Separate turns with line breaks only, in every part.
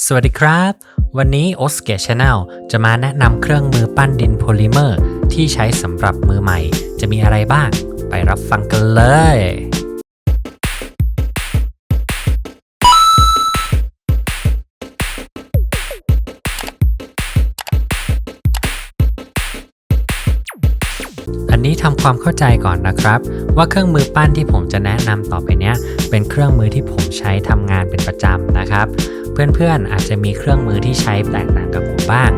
สวัสดีครับวันนี้ Osuke Channel จะมาแนะนำเครื่องมือปั้นดินโพลิเมอร์ที่ใช้สำหรับมือใหม่จะมีอะไรบ้างไปรับฟังกันเลยอันนี้ทำความเข้าใจก่อนนะครับว่าเครื่องมือปั้นที่ผมจะแนะนำต่อไปเนี้ยเป็นเครื่องมือที่ผมใช้ทำงานเป็นประจำนะครับเพื่อนๆอาจจะมีเครื่องมือที่ใช้แตกต่างกับผมบ้าง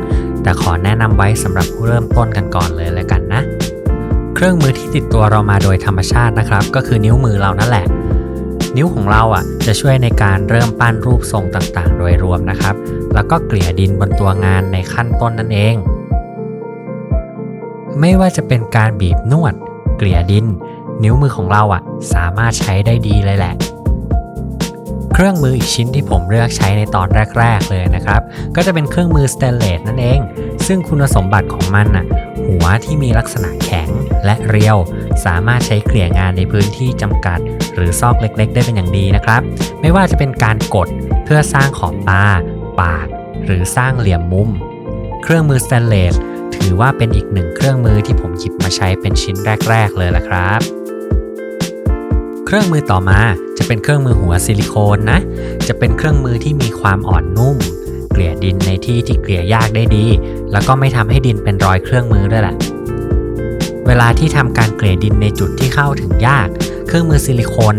แต่ขอแนะนำไว้สำหรับผู้เริ่มต้นกันก่อนเลยแล้วกันนะเครื่องมือที่ติดตัวเรามาโดยธรรมชาตินะครับก็คือนิ้วมือเรานั่นแหละนิ้วของเราจะช่วยในการเริ่มปั้นรูปทรงต่างๆโดยรวมนะครับแล้วก็เกลี่ยดินบนตัวงานในขั้นต้นนั่นเองไม่ว่าจะเป็นการบีบนวดเกลี่ยดินนิ้วมือของเราสามารถใช้ได้ดีเลยแหละเครื่องมืออีกชิ้นที่ผมเลือกใช้ในตอนแรกๆเลยนะครับก็จะเป็นเครื่องมือสเตนเลสนั่นเองซึ่งคุณสมบัติของมันหัวที่มีลักษณะแข็งและเรียวสามารถใช้เกลี่ยงานในพื้นที่จำกัดหรือซอกเล็กๆได้เป็นอย่างดีนะครับไม่ว่าจะเป็นการกดเพื่อสร้างขอบตาปากหรือสร้างเหลี่ยมมุมเครื่องมือสเตนเลสถือว่าเป็นอีกหนึ่งเครื่องมือที่ผมหยิบมาใช้เป็นชิ้นแรกๆเลยละครับเครื่องมือต่อมาจะเป็นเครื่องมือหัวซิลิโคนนะจะเป็นเครื่องมือที่มีความอ่อนนุ่มเกลี่ยดินในที่ที่เกลี่ยยากได้ดีแล้วก็ไม่ทำให้ดินเป็นรอยเครื่องมือด้วยแหละเวลาที่ทำการเกลี่ยดินในจุดที่เข้าถึงยากเครื่องมือซิลิโคน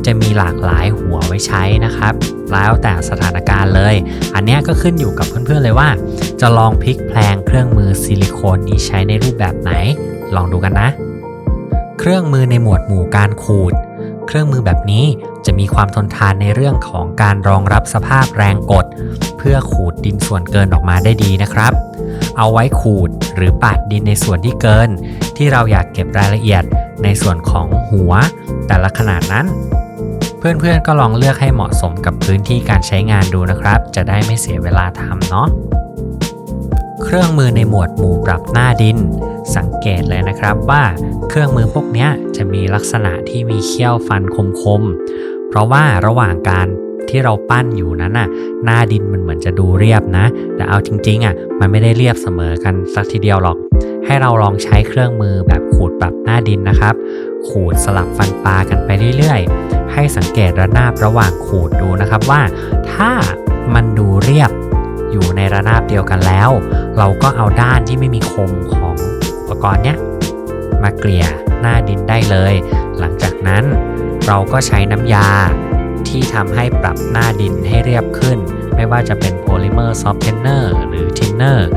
จะมีหลากหลายหัวไว้ใช้นะครับแล้วแต่สถานการณ์เลยอันนี้ก็ขึ้นอยู่กับเพื่อนๆเลยว่าจะลองพลิกแพลงเครื่องมือซิลิโคนนี้ใช้ในรูปแบบไหนลองดูกันนะเครื่องมือในหมวดหมู่การขูดเครื่องมือแบบนี้จะมีความทนทานในเรื่องของการรองรับสภาพแรงกดเพื่อขูดดินส่วนเกินออกมาได้ดีนะครับเอาไว้ขูดหรือปาดดินในส่วนที่เกินที่เราอยากเก็บรายละเอียดในส่วนของหัวแต่ละขนาดนั้นเพื่อนๆก็ลองเลือกให้เหมาะสมกับพื้นที่การใช้งานดูนะครับจะได้ไม่เสียเวลาทำเนาะเครื่องมือในหมวดหมู่ปรับหน้าดินสังเกตเลยนะครับว่าเครื่องมือพวกนี้จะมีลักษณะที่มีเขี้ยวฟันคมๆเพราะว่าระหว่างการที่เราปั้นอยู่นั้นหน้าดินมันเหมือนจะดูเรียบนะแต่เอาจริงๆมันไม่ได้เรียบเสมอกันสักทีเดียวหรอกให้เราลองใช้เครื่องมือแบบขูดปรับหน้าดินนะครับขูดสลับฟันปลากันไปเรื่อยๆให้สังเกตระนาบระหว่างขูดดูนะครับว่าถ้ามันดูเรียบอยู่ในระนาบเดียวกันแล้วเราก็เอาด้านที่ไม่มีคมของอุปกรณ์เนี้ยมาเกลี่ยหน้าดินได้เลยหลังจากนั้นเราก็ใช้น้ำยาที่ทำให้ปรับหน้าดินให้เรียบขึ้นไม่ว่าจะเป็นโพลิเมอร์ซอฟท์เทนเนอร์หรือทินเนอร์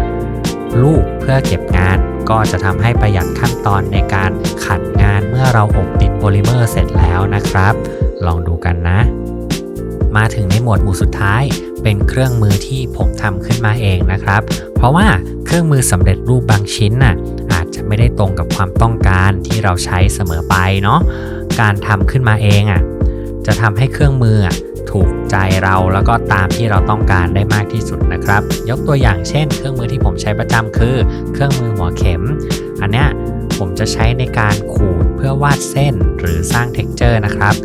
ลูบเพื่อเก็บงานก็จะทำให้ประหยัดขั้นตอนในการขัดงานเมื่อเราอบติดโพลิเมอร์เสร็จแล้วนะครับลองดูกันนะมาถึงในหมวดหมู่สุดท้ายเป็นเครื่องมือที่ผมทำขึ้นมาเองนะครับเพราะว่าเครื่องมือสำเร็จรูปบางชิ้นอาจจะไม่ได้ตรงกับความต้องการที่เราใช้เสมอไปเนาะการทำขึ้นมาเองจะทำให้เครื่องมือถูกใจเราแล้วก็ตามที่เราต้องการได้มากที่สุดนะครับยกตัวอย่างเช่นเครื่องมือที่ผมใช้ประจำคือเครื่องมือหัวเข็มอันเนี้ยผมจะใช้ในการขูดเพื่อวาดเส้นหรือสร้างเท็กเจอร์นะครับ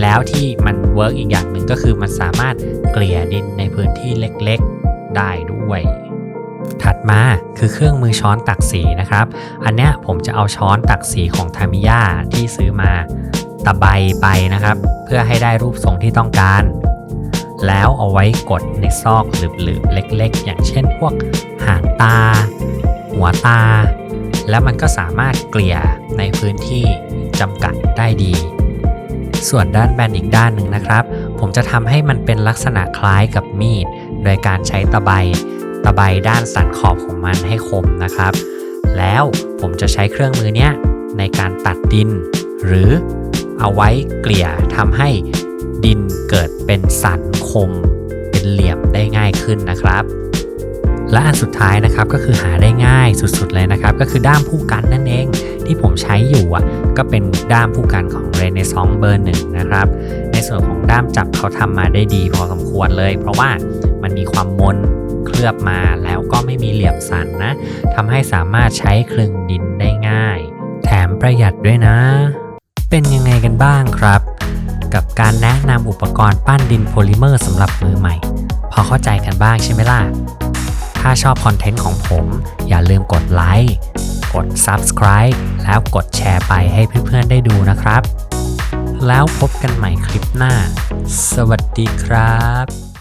แล้วที่มันเวิร์กอีกอย่างหนึ่งก็คือมันสามารถเกลี่ยดินในพื้นที่เล็กๆได้ด้วยถัดมาคือเครื่องมือช้อนตักสีนะครับอันเนี้ยผมจะเอาช้อนตักสีของทามิยาที่ซื้อมาตะไบไปนะครับเพื่อให้ได้รูปทรงที่ต้องการแล้วเอาไว้กดในซอกหลืบๆเล็กๆอย่างเช่นพวกหางตาหัวตาแล้วมันก็สามารถเกลี่ยในพื้นที่จำกัดได้ดีส่วนด้านแบนอีกด้านหนึ่งนะครับผมจะทำให้มันเป็นลักษณะคล้ายกับมีดโดยการใช้ตะไบด้านสันขอบของมันให้คมนะครับแล้วผมจะใช้เครื่องมือเนี้ยในการตัดดินหรือเอาไว้เกลี่ยทำให้ดินเกิดเป็นสันคมเป็นเหลี่ยมได้ง่ายขึ้นนะครับและอันสุดท้ายนะครับก็คือหาได้ง่ายสุดๆเลยนะครับก็คือด้ามผู้กันนั่นเองที่ผมใช้อยู่ก็เป็นด้ามผู้กันของ Renaissance เบอร์ 1นะครับในส่วนของด้ามจับเขาทำมาได้ดีพอสมควรเลยเพราะว่ามันมีความมนเคลือบมาแล้วก็ไม่มีเหลี่ยมสันนะทำให้สามารถใช้คลึงดินได้ง่ายแถมประหยัดด้วยนะเป็นยังไงกันบ้างครับกับการแนะนำอุปกรณ์ปั้นดินโพลิเมอร์สำหรับมือใหม่พอ เข้าใจกันบ้างใช่ไหมล่ะถ้าชอบคอนเทนต์ของผมอย่าลืมกดไลค์กด Subscribe แล้วกดแชร์ไปให้เพื่อนๆได้ดูนะครับแล้วพบกันใหม่คลิปหน้าสวัสดีครับ